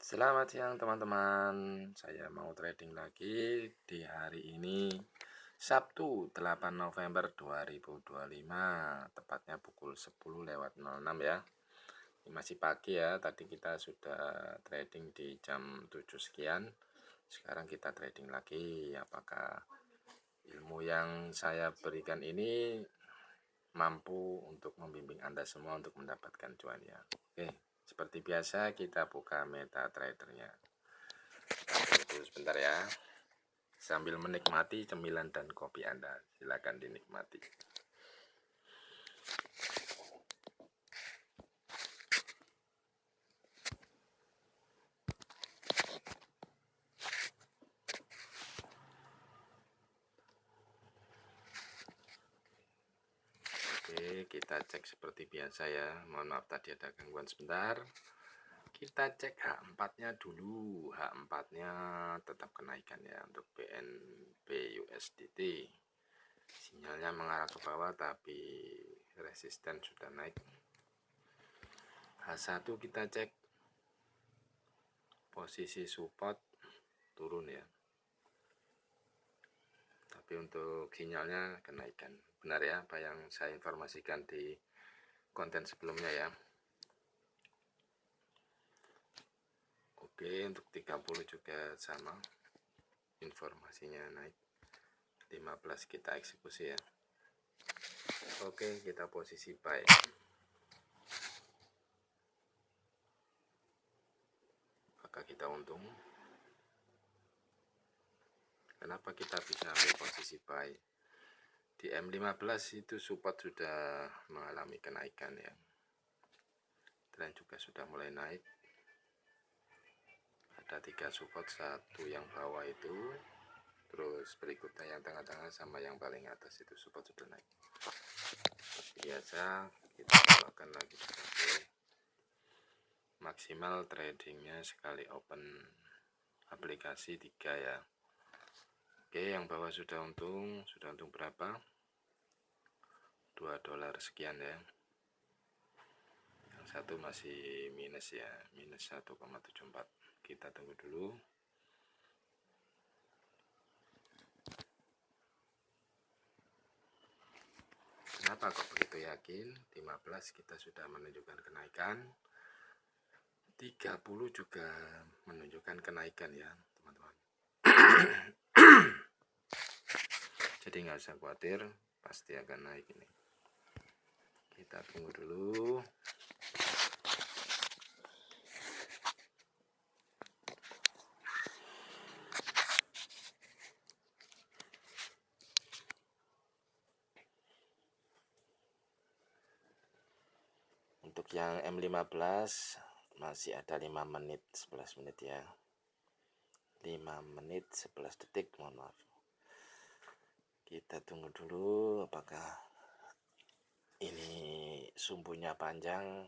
Selamat siang teman-teman. Saya mau trading lagi di hari ini Sabtu 8 November 2025, tepatnya pukul 10:06 ya. Ini masih pagi ya. Tadi kita sudah trading di jam 7 sekian. Sekarang kita trading lagi. Apakah ilmu yang saya berikan ini mampu untuk membimbing Anda semua untuk mendapatkan cuan ya. Oke, seperti biasa kita buka MetaTrader-nya. Tunggu sebentar ya, sambil menikmati cemilan dan kopi Anda. Silakan dinikmati. Oke, kita cek seperti biasa ya. Mohon maaf tadi ada gangguan sebentar. Kita cek H4-nya dulu. H4-nya tetap kenaikan ya untuk BNB USDT. Sinyalnya mengarah ke bawah tapi resisten sudah naik. H1 kita cek posisi support turun ya. Tapi untuk sinyalnya kenaikan. Benar ya apa yang saya informasikan di konten sebelumnya ya. Oke, untuk 30 juga sama. Informasinya naik. 15 kita eksekusi ya. Oke, kita posisi buy. Maka kita untung. Kenapa kita bisa ambil posisi buy? Di M15 itu support sudah mengalami kenaikan ya. Tren juga sudah mulai naik. Ada 3 support, satu yang bawah itu, terus berikutnya yang tengah-tengah sama yang paling atas itu support sudah naik. Biasa kita akan lagi sebagai maksimal tradingnya sekali open aplikasi 3 ya. Oke, yang bawah sudah untung berapa? $2 sekian ya. Yang satu masih minus ya, minus 1,74. Kita tunggu dulu. Kenapa kok begitu yakin? 15 kita sudah menunjukkan kenaikan, 30 juga menunjukkan kenaikan ya teman-teman. Jadi nggak usah khawatir, pasti akan naik ini. Kita tunggu dulu. Untuk yang M15 masih ada 5 menit 11 menit ya. 5 menit 11 detik, mohon maaf. Kita tunggu dulu apakah ini sumbunya panjang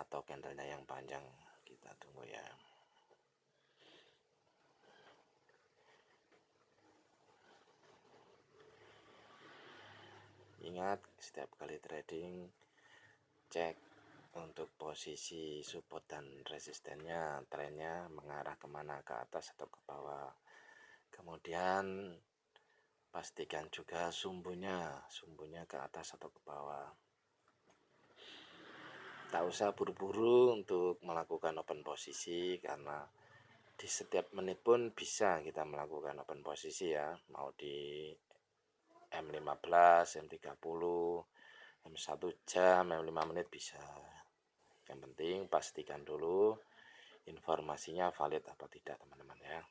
atau candlenya yang panjang. Kita tunggu ya. Ingat, setiap kali trading cek untuk posisi support dan resistennya, trennya mengarah kemana, ke atas atau ke bawah. Kemudian pastikan juga sumbunya ke atas atau ke bawah. Tak usah buru-buru untuk melakukan open posisi, karena di setiap menit pun bisa kita melakukan open posisi ya, mau di M15, M30, M1 jam, M5 menit bisa. Yang penting pastikan dulu informasinya valid apa tidak teman-teman ya.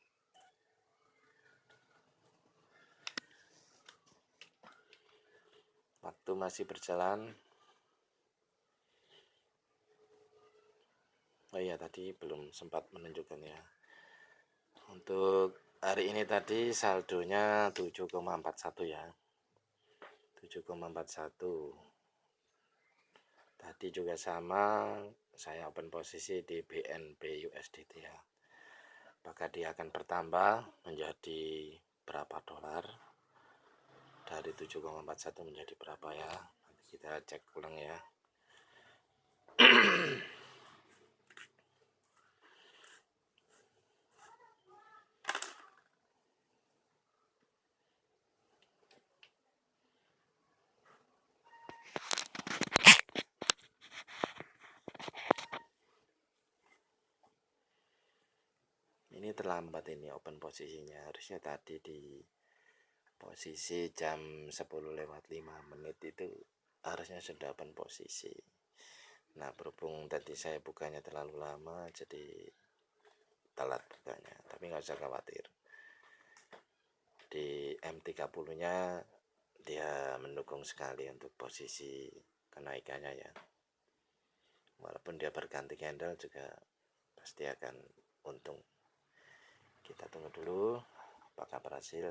Waktu masih berjalan. Oh iya, tadi belum sempat menunjukkan ya. Untuk hari ini tadi saldonya 7,41 ya. 7,41. Tadi juga sama, saya open posisi di BNB USDT ya. Apakah dia akan bertambah menjadi berapa dolar? Dari 7,41 menjadi berapa ya? Nanti kita cek ulang ya. Ini terlambat ini open posisinya, harusnya tadi di posisi jam 10:05 itu harusnya sudah open posisi. Nah, berhubung tadi saya bukanya terlalu lama jadi telat bukanya, tapi nggak usah khawatir. Di M30 nya dia mendukung sekali untuk posisi kenaikannya ya, walaupun dia berganti candle juga pasti akan untung. Kita tunggu dulu apakah berhasil.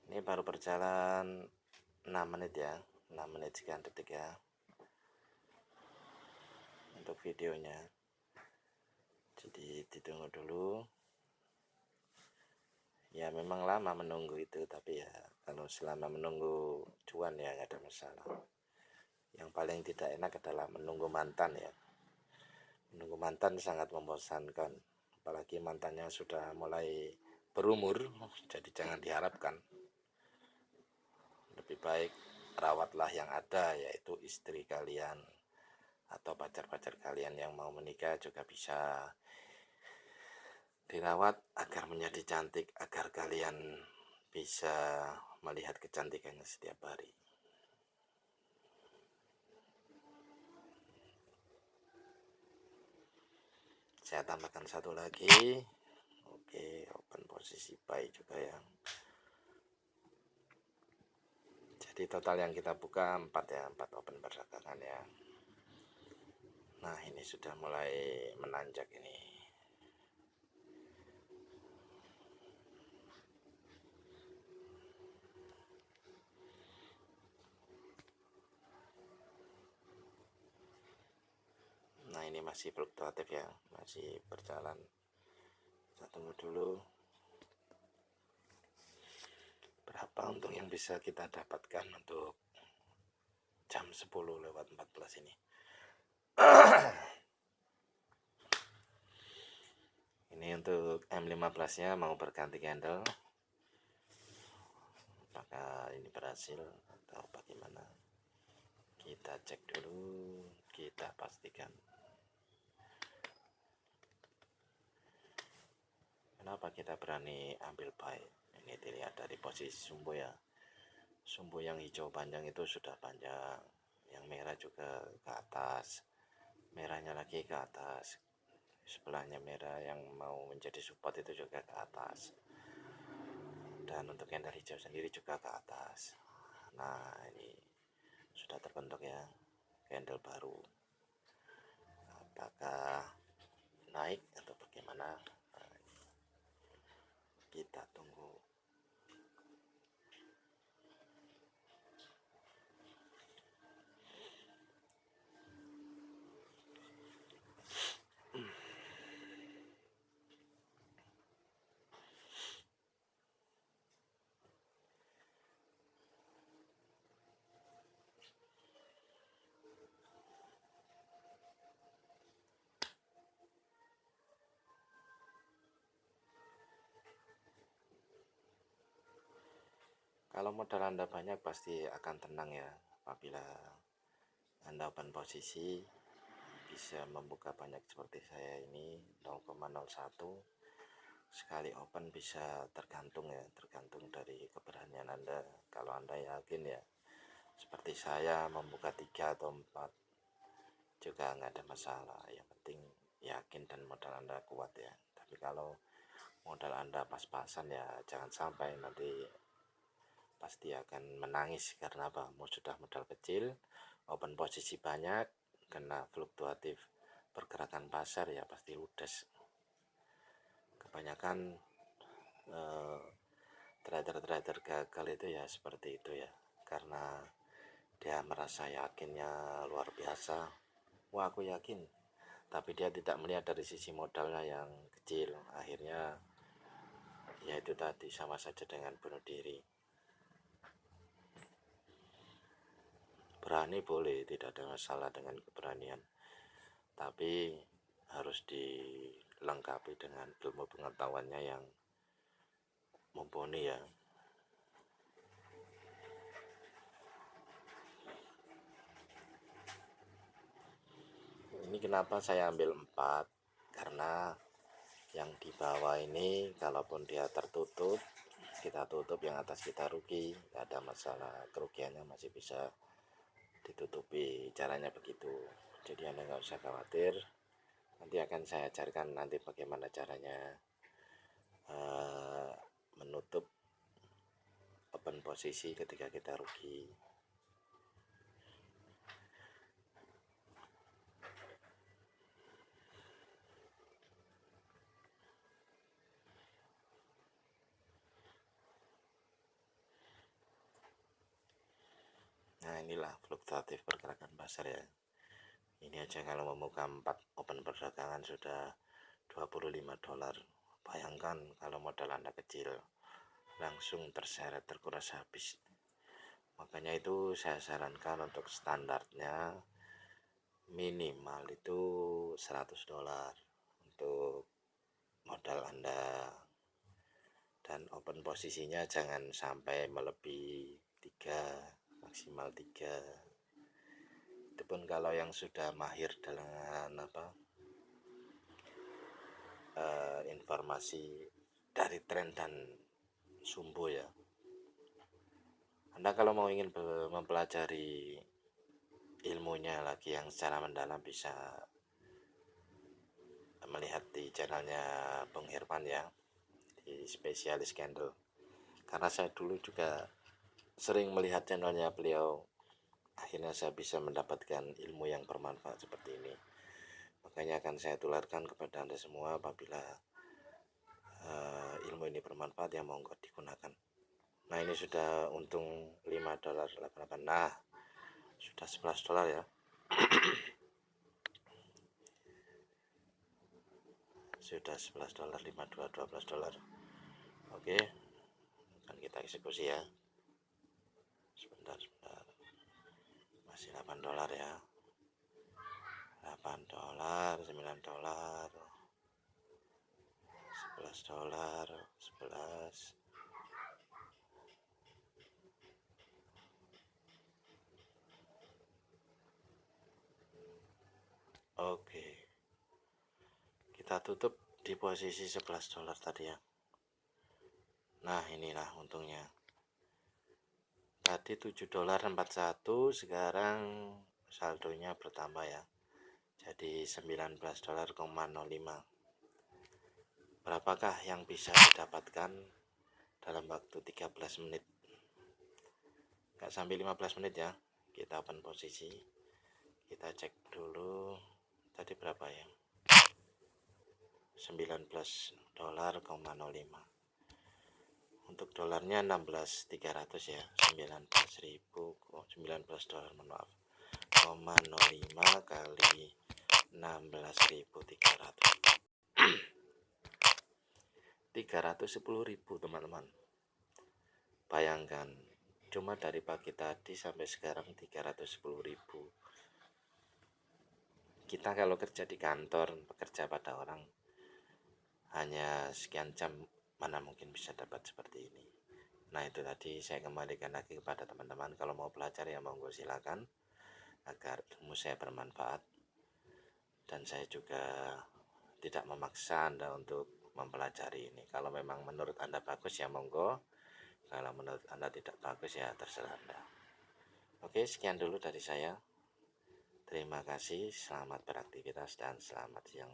Ini baru berjalan 6 menit ya, 6 menit sekian detik ya untuk videonya. Jadi ditunggu dulu. Ya memang lama menunggu itu, tapi ya kalau selama menunggu cuan ya nggak ada masalah. Yang paling tidak enak adalah menunggu mantan ya. Menunggu mantan sangat membosankan, apalagi mantannya sudah mulai berumur, jadi jangan diharapkan. Lebih baik rawatlah yang ada, yaitu istri kalian atau pacar-pacar kalian yang mau menikah juga bisa dirawat agar menjadi cantik, agar kalian bisa melihat kecantikannya setiap hari. Saya tambahkan satu lagi. Oke, open posisi buy juga ya. Jadi total yang kita buka 4 ya, 4 open perdagangan ya. Nah, ini sudah mulai menanjak ini. Nah, ini masih fluktuatif ya, masih berjalan. Kita tunggu dulu berapa untung yang bisa kita dapatkan untuk jam 10:14 ini. Ini untuk M15 nya mau berganti candle, apakah ini berhasil atau bagaimana, kita cek dulu, kita pastikan. Kenapa kita berani ambil buy? Ini dilihat dari posisi sumbu ya. Sumbu yang hijau panjang itu sudah panjang, yang merah juga ke atas, merahnya lagi ke atas, sebelahnya merah yang mau menjadi support itu juga ke atas, dan untuk candle hijau sendiri juga ke atas. Nah, ini sudah terbentuk ya candle baru. Apakah naik atau bagaimana? Nah, kita tunggu. Kalau modal Anda banyak pasti akan tenang ya, apabila Anda open posisi bisa membuka banyak seperti saya ini 0,01. Sekali open bisa tergantung ya, tergantung dari keberanian Anda. Kalau Anda yakin ya, seperti saya membuka 3 atau 4 juga nggak ada masalah, yang penting yakin dan modal Anda kuat ya. Tapi kalau modal Anda pas-pasan ya jangan sampai nanti pasti akan menangis. Karena apa? Sudah modal kecil, open posisi banyak, kena fluktuatif pergerakan pasar ya pasti ludes. Kebanyakan trader-trader gagal itu ya seperti itu ya, karena dia merasa yakinnya luar biasa. Wah, aku yakin, tapi dia tidak melihat dari sisi modalnya yang kecil. Akhirnya ya itu tadi, sama saja dengan bunuh diri. Berani boleh, tidak ada masalah dengan keberanian, tapi harus dilengkapi dengan ilmu pengetahuannya yang mumpuni ya. Ini kenapa saya ambil 4, karena yang di bawah ini kalaupun dia tertutup, kita tutup, yang atas kita rugi, nggak ada masalah, kerugiannya masih bisa ditutupi, caranya begitu. Jadi Anda nggak usah khawatir, nanti akan saya ajarkan nanti bagaimana caranya menutup open posisi ketika kita rugi. Nah, inilah fluktuatif pergerakan pasar ya. Ini aja kalau membuka 4 open perdagangan sudah $25. Bayangkan kalau modal Anda kecil, langsung terseret, terkuras habis. Makanya itu saya sarankan untuk standarnya minimal itu $100 untuk modal Anda, dan open posisinya jangan sampai melebihi 3, maksimal 3. Itu pun kalau yang sudah mahir dengan informasi dari tren dan sumbo ya. Anda kalau mau ingin mempelajari ilmunya lagi yang secara mendalam, bisa melihat di channelnya Bung Irfan ya, di spesialis candle. Karena saya dulu juga sering melihat channelnya beliau, akhirnya saya bisa mendapatkan ilmu yang bermanfaat seperti ini. Makanya akan saya tularkan kepada Anda semua. Apabila ilmu ini bermanfaat ya monggo digunakan. Nah, ini sudah untung $5.88. Nah, sudah $11 ya. Sudah $11, 52, $12. Oke, akan kita eksekusi ya. Sebentar. Masih $8 ya. $8, $9, $11, 11. Oke, kita tutup di posisi $11 tadi ya. Nah, inilah untungnya. Tadi $7.41, sekarang saldonya bertambah ya. Jadi $19.05. Berapakah yang bisa didapatkan dalam waktu 13 menit? Nggak sampai 15 menit ya. Kita open posisi. Kita cek dulu. Tadi berapa ya? $19.05. Untuk dolarnya 16.300 ya. $19.000, maaf. 0,05 kali 16.300. 310.000 teman-teman. Bayangkan, cuma dari pagi tadi sampai sekarang 310.000. Kita kalau kerja di kantor, bekerja pada orang, hanya sekian jam, mana mungkin bisa dapat seperti ini. Nah, itu tadi saya kembalikan lagi kepada teman-teman. Kalau mau belajar ya monggo silakan, agar ilmu saya bermanfaat. Dan saya juga tidak memaksa Anda untuk mempelajari ini. Kalau memang menurut Anda bagus ya monggo. Kalau menurut Anda tidak bagus ya terserah Anda. Oke, sekian dulu dari saya. Terima kasih, selamat beraktivitas dan selamat siang.